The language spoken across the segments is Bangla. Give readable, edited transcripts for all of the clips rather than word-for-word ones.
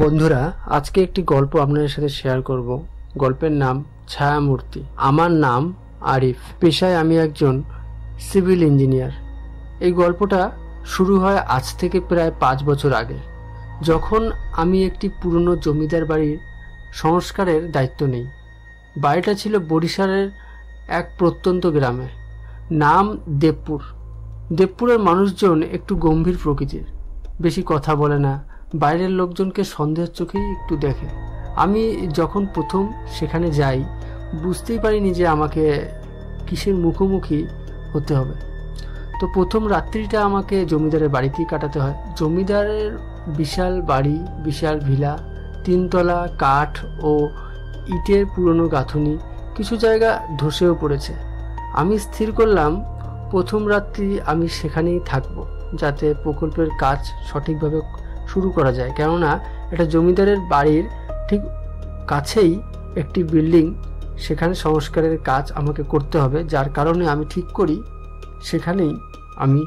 বন্ধুরা, আজকে একটি গল্প আপনাদের সাথে শেয়ার করব। গল্পের নাম ছায়ামূর্তি। আমার নাম আরিফ, পেশায় আমি একজন সিভিল ইঞ্জিনিয়ার। এই গল্পটা শুরু হয় আজ থেকে প্রায় 5 বছর আগে, যখন আমি একটি পুরনো জমিদার বাড়ির সংস্কারের দায়িত্ব নেই। বাড়িটা ছিল বরিশালের এক প্রত্যন্ত গ্রামে, নাম দেবপুর। দেবপুরের মানুষজন একটু গম্ভীর প্রকৃতির, বেশি কথা বলে না, বাইরের লোকজনকে সন্দেহের চোখেই একটু দেখে। আমি যখন প্রথম সেখানে যাই, বুঝতেই পারিনি যে আমাকে কিসের মুখোমুখি হতে হবে। তো প্রথম রাত্রিটা আমাকে জমিদারের বাড়িতেই কাটাতে হয়। জমিদারের বিশাল বাড়ি, বিশাল ভিলা, 3 তলা, কাঠ ও ইটের পুরনো গাঁথুনি, কিছু জায়গা ধসেও পড়েছে। আমি স্থির করলাম প্রথম রাত্রি আমি সেখানেই থাকব, যাতে প্রকল্পের কাজ সঠিকভাবে শুরু করা যায়। কেননা এটা জমিদারের বাড়ির ঠিক কাছেই একটি বিল্ডিং, সেখানে সংস্কারের কাজ আমাকে করতে হবে, যার কারণে আমি ঠিক করি সেখানেই আমি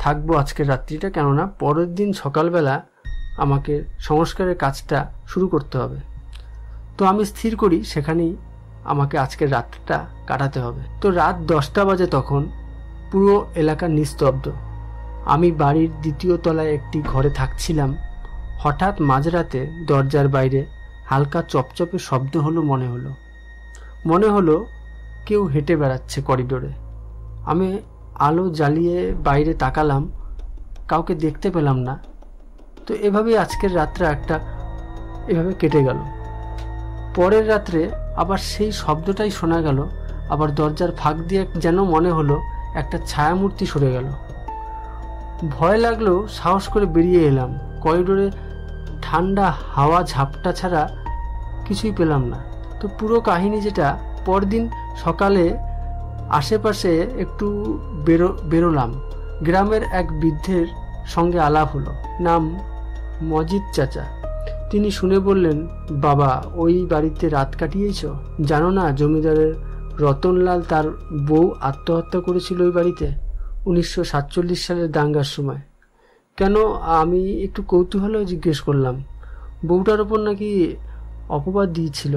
থাকবো আজকের রাত্রিটা। কেননা পরের দিন সকালবেলা আমাকে সংস্কারের কাজটা শুরু করতে হবে। তো আমি স্থির করি সেখানেই আমাকে আজকের রাতটা কাটাতে হবে। তো রাত 10টা বাজে, তখন পুরো এলাকা নিস্তব্ধ। আমি বাড়ির 2য় তলায় একটি ঘরে থাকছিলাম। হঠাৎ মাঝরাতে দরজার বাইরে হালকা চপচপে শব্দ হলো। মনে হলো কেউ হেঁটে বেড়াচ্ছে করিডোরে। আমি আলো জ্বালিয়ে বাইরে তাকালাম, কাউকে দেখতে পেলাম না। তো এভাবেই আজকের রাতটা এভাবে কেটে গেল। পরের রাত্রে আবার সেই শব্দটাই শোনা গেল। আবার দরজার ফাঁক দিয়ে যেন মনে হলো একটা ছায়ামূর্তি সরে গেল। ভয় লাগলো, সাহস করে বেরিয়ে এলাম। করিডোরে ঠান্ডা হাওয়া ঝাপটা ছাড়া কিছুই পেলাম না। তো পুরো কাহিনী যেটা, পরদিন সকালে আশেপাশে একটু বেরোলাম। গ্রামের এক বৃদ্ধের সঙ্গে আলাপ হলো, নাম মজিদ চাচা। তিনি শুনে বললেন, বাবা, ওই বাড়িতে রাত কাটিয়েছ? জানো না জমিদারের রতনলাল তার বউ আত্মহত্যা করেছিল ওই বাড়িতে 1947 সালের দাঙ্গার সময়? কেন? আমি একটু কৌতূহলে জিজ্ঞেস করলাম। বউটার ওপর নাকি অপবাদ দিয়েছিল,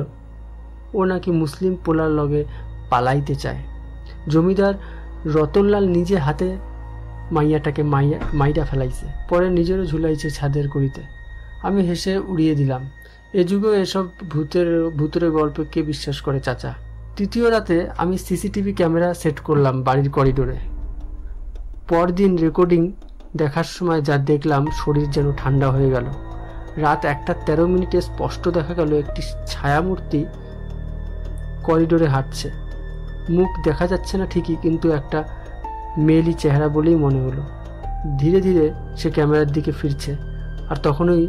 ও নাকি মুসলিম পোলার লগে পালাইতে চায়। জমিদার রতনলাল নিজে হাতে মাইয়াটাকে মাইরা ফেলাইছে, পরে নিজেরও ঝুলাইছে ছাদের কড়িতে। আমি হেসে উড়িয়ে দিলাম। এ যুগে এসব ভূতের গল্পে কে বিশ্বাস করে চাচা? 3য় রাতে আমি সিসিটিভি ক্যামেরা সেট করলাম বাড়ির করিডোরে। পরদিন রেকর্ডিং দেখার সময় যা দেখলাম, শরীর যেন ঠান্ডা হয়ে গেল। রাত 1:13 স্পষ্ট দেখা গেল একটি ছায়ামূর্তি করিডোরে হাঁটছে। মুখ দেখা যাচ্ছে না ঠিকই, কিন্তু একটা মেয়েলি চেহারা বলেই মনে হলো। ধীরে ধীরে সে ক্যামেরার দিকে ফিরছে, আর তখনই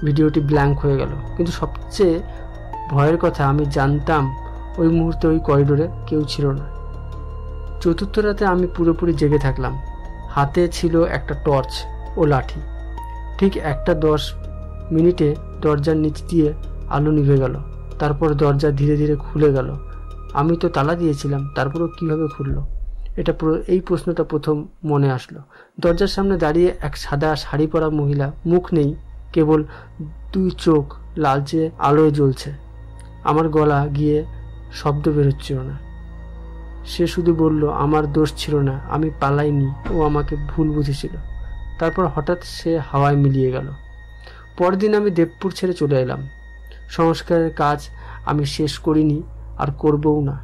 ভিডিওটি ব্ল্যাঙ্ক হয়ে গেল। কিন্তু সবচেয়ে ভয়ের কথা, আমি জানতাম ওই মুহূর্তে ওই করিডোরে কেউ ছিল না। 4র্থ রাতে আমি পুরোপুরি জেগে থাকলাম। হাতে ছিল একটা টর্চ ও লাঠি। ঠিক 1:10 দরজার নিচ দিয়ে আলো নিভে গেল। তারপর দরজা ধীরে ধীরে খুলে গেল। আমি তো তালা দিয়েছিলাম, তারপরও কিভাবে খুললো? এই প্রশ্নটা প্রথম মনে আসলো। দরজার সামনে দাঁড়িয়ে এক সাদা শাড়ি পরা মহিলা, মুখ নেই, কেবল 2 চোখ লালচে আলোয় জ্বলছে। আমার গলা গিয়ে শব্দ বেরোচ্ছিল না। সে শুধু বলল, আমার দোষ ছিল না, আমি পালাইনি, ও আমাকে ভুল বুঝেছিল। তারপর হঠাৎ সে হাওয়ায় মিলিয়ে গেল। পরদিন আমি দেবপুর ছেড়ে চলে এলাম। সংস্কারের কাজ আমি শেষ করিনি, আর করবও না।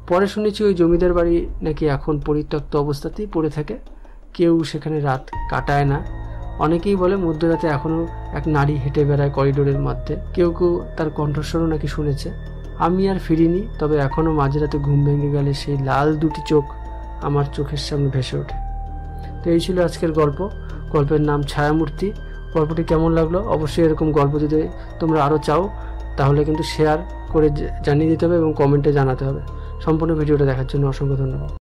পরে শুনেছি ওই জমিদার বাড়ি নাকি এখন পরিত্যক্ত অবস্থাতেই পড়ে থাকে, কেউ সেখানে রাত কাটায় না। অনেকেই বলে মধ্যরাতে এখনও এক নারী হেঁটে বেড়ায় করিডোরের মধ্যে। কেউ তার কণ্ঠস্বরও নাকি শুনেছে। আমি আর ফিরিনি, তবে এখনও মাঝরাতে ঘুম ভেঙে গেলে সেই লাল 2টি চোখ আমার চোখের সামনে ভেসে ওঠে। তো এই ছিল আজকের গল্প। গল্পের নাম ছায়ামূর্তি। গল্পটি কেমন লাগলো অবশ্যই এরকম গল্প যদি তোমরা আরও চাও, তাহলে কিন্তু শেয়ার করে জানিয়ে দিতে হবে এবং কমেন্টে জানাতে হবে। সম্পূর্ণ ভিডিওটা দেখার জন্য অসংখ্য ধন্যবাদ।